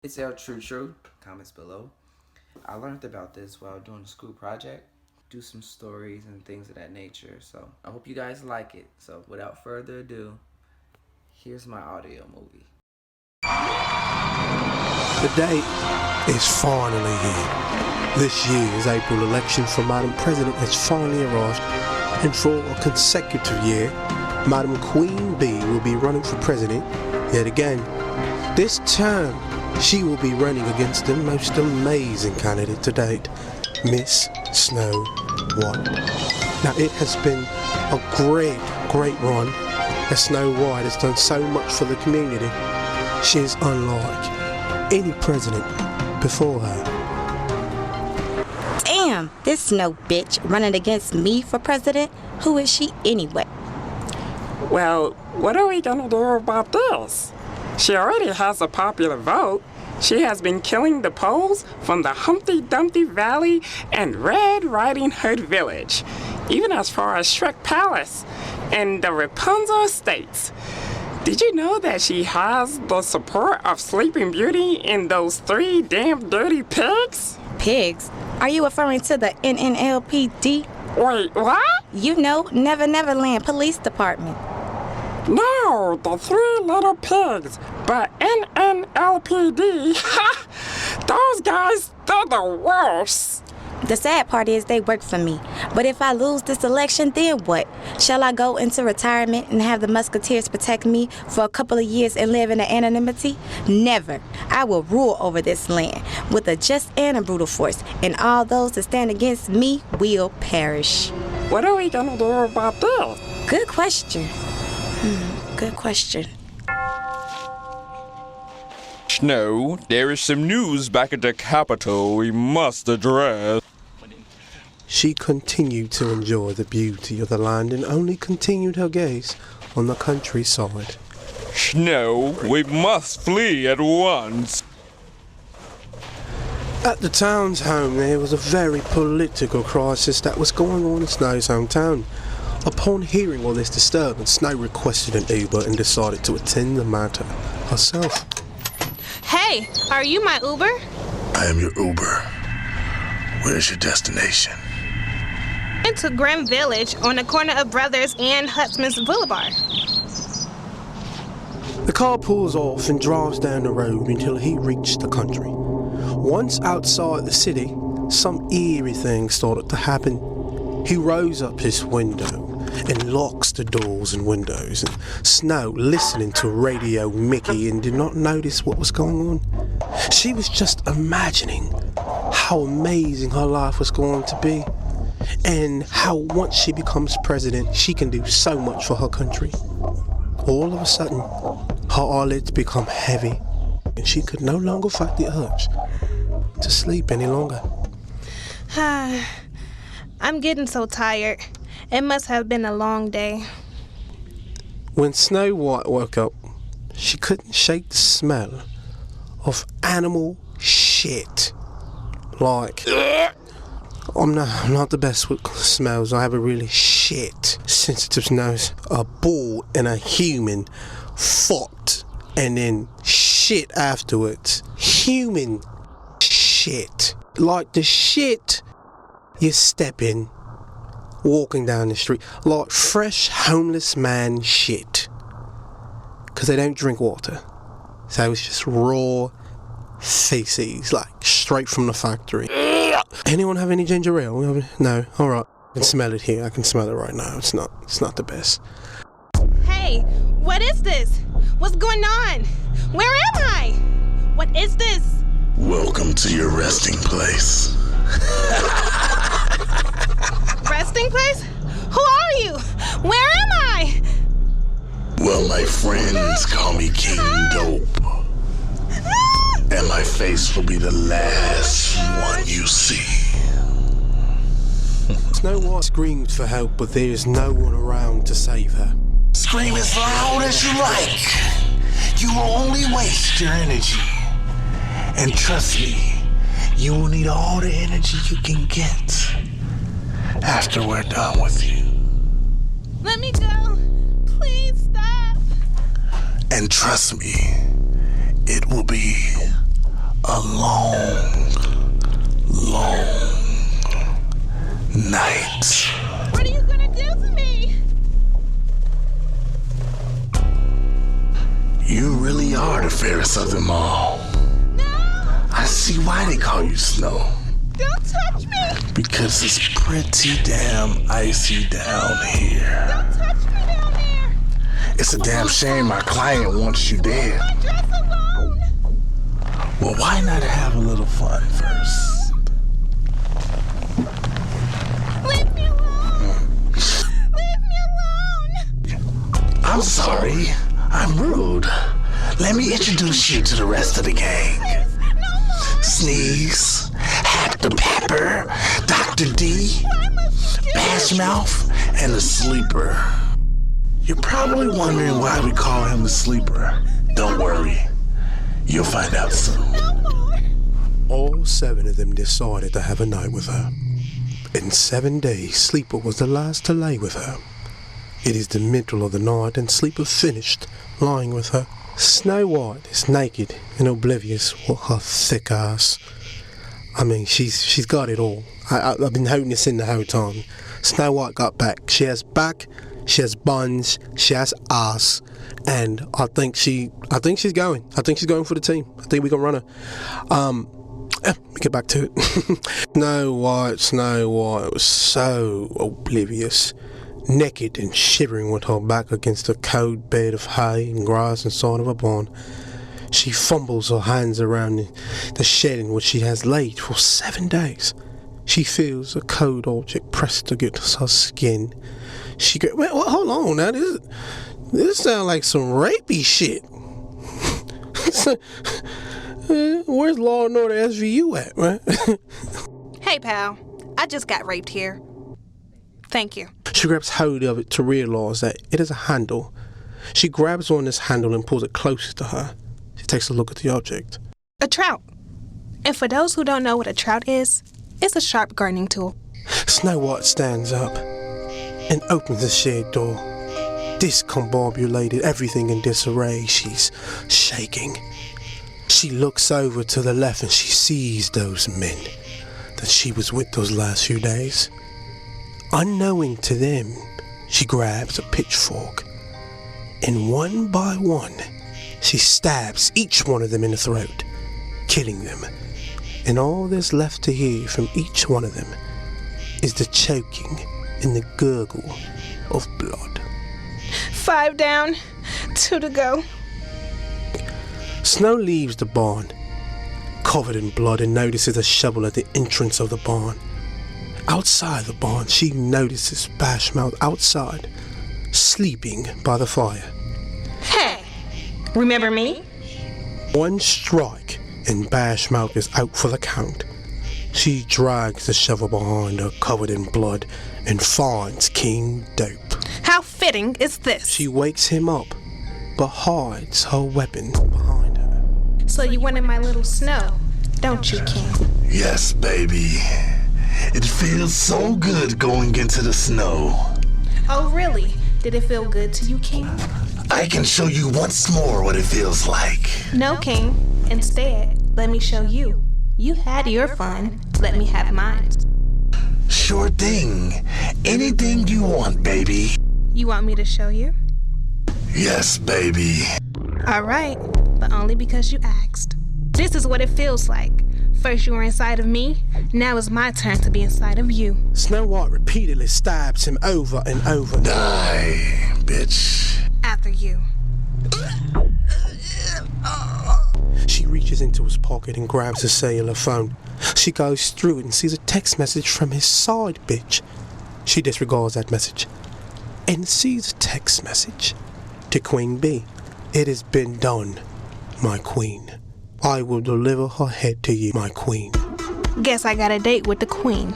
It's El True. Comments below. I learned about this while doing a school project. Do some stories and things of that nature. So I hope you guys like it. So without further ado, here's my audio movie. The day is finally here. This year's April election for Madam President has finally arrived, and for a consecutive year, Madam Queen Bee will be running for president yet again. This term, she will be running against the most amazing candidate to date, Miss Snow White. Now, it has been a great run, as Snow White has done so much for the community. She is unlike any president before her. Damn, this Snow bitch running against me for president? Who is she anyway? Well, what are we gonna do about this? She already has a popular vote. She has been killing the polls from the Humpty Dumpty Valley and Red Riding Hood Village, even as far as Shrek Palace and the Rapunzel Estates. Did you know that she has the support of Sleeping Beauty and those 3 damn dirty pigs? Pigs? Are you referring to the NNLPD? Wait, what? You know, Never Neverland Police Department. No, the 3 little pigs. But NNLPD, those guys, they're the worst. The sad part is they work for me. But if I lose this election, then what? Shall I go into retirement and have the Musketeers protect me for a couple of years and live in anonymity? Never. I will rule over this land with a just and a brutal force, and all those that stand against me will perish. What are we gonna do about this? Good question. Good question. Snow, there is some news back at the Capitol we must address. She continued to enjoy the beauty of the land and only continued her gaze on the countryside. Snow, we must flee at once. At the town's home, there was a very political crisis that was going on in Snow's hometown. Upon hearing all this disturbance, Snow requested an Uber and decided to attend the matter herself. Hey, are you my Uber? I am your Uber. Where's your destination? Into Grim Village on the corner of Brothers and Huntsman's Boulevard. The car pulls off and drives down the road until he reached the country. Once outside the city, some eerie things started to happen. He rose up his window and locks the doors and windows, and Snow, listening to Radio Mickey, and did not notice what was going on. She was just imagining how amazing her life was going to be, and how once she becomes president, she can do so much for her country. All of a sudden, her eyelids become heavy, and she could no longer fight the urge to sleep any longer. I'm getting so tired. It must have been a long day. When Snow White woke up, she couldn't shake the smell of animal shit. Like, I'm not the best with smells. I have a really shit sensitive nose. A bull and a human fought and then shit afterwards. Human shit. Like the shit you step in walking down the street, like fresh homeless man shit, because they don't drink water, so it's just raw feces, like straight from the factory. Anyone have any ginger ale? No? Alright, I can smell it here. I can smell it right now. It's not the best. Hey, what is this? What's going on? Where am I? What is this? Welcome to your resting place. Resting place? Who are you? Where am I? Well, my friends call me King Dope. And my face will be the last one you see. Snow White screamed for help, but there is no one around to save her. Scream as loud as you like. You will only waste your energy. And trust me, you will need all the energy you can get after we're done with you. Let me go. Please stop. And trust me, it will be I see why they call you Snow. Don't touch me! Because it's pretty damn icy down here. Don't touch me down there! It's a damn shame my client wants you dead. My dress alone! Well, why not have a little fun first? Leave me alone! Leave me alone! I'm sorry. I'm rude. Let me introduce you to the rest of the gang. Sneeze, Hack the Pepper, Dr. D, Bashmouth, and the Sleeper. You're probably wondering why we call him the Sleeper. Don't worry. You'll find out soon. All 7 of them decided to have a night with her. In 7 days, Sleeper was the last to lay with her. It is the middle of the night and Sleeper finished lying with her. Snow White is naked and oblivious with her thick ass. I mean, she's got it all. I've been holding this in the whole time. Snow White got back. She has back, she has buns, she has ass, and I think she's going. I think she's going for the team. I think we can run her. Let me get back to it. Snow White was so oblivious. Naked and shivering with her back against the cold bed of hay and grass inside of a barn. She fumbles her hands around the shed in which she has laid for 7 days. She feels a cold object pressed against her skin. Wait, hold on now, this sounds like some rapey shit. Where's Law and Order SVU at, man? Hey, pal. I just got raped here. Thank you. She grabs hold of it to realize that it is a handle. She grabs on this handle and pulls it closer to her. She takes a look at the object. A trout. And for those who don't know what a trout is, it's a sharp gardening tool. Snow White stands up and opens the shed door. Discombobulated, everything in disarray. She's shaking. She looks over to the left and she sees those men that she was with those last few days. Unknowing to them, she grabs a pitchfork, and one by one, she stabs each one of them in the throat, killing them. And all there's left to hear from each one of them is the choking and the gurgle of blood. 5 down, 2 to go. Snow leaves the barn, covered in blood, and notices a shovel at the entrance of the barn. Outside the barn, she notices Bashmouth outside, sleeping by the fire. Hey, remember me? One strike, and Bashmouth is out for the count. She drags the shovel behind her, covered in blood, and finds King Dope. How fitting is this? She wakes him up, but hides her weapon behind her. So you wanted my little Snow, don't you, King? Yes, baby. It feels so good going into the snow. Oh, really? Did it feel good to you, King? I can show you once more what it feels like. No, King. Instead, let me show you. You had your fun. Let me have mine. Sure thing. Anything you want, baby. You want me to show you? Yes, baby. All right, but only because you asked. This is what it feels like. First you were inside of me, now it's my turn to be inside of you. Snow White repeatedly stabs him over and over. Die, bitch. After you. She reaches into his pocket and grabs his cellular phone. She goes through it and sees a text message from his side bitch. She disregards that message and sees a text message to Queen Bee. It has been done, my queen. I will deliver her head to you, my queen. Guess I got a date with the queen.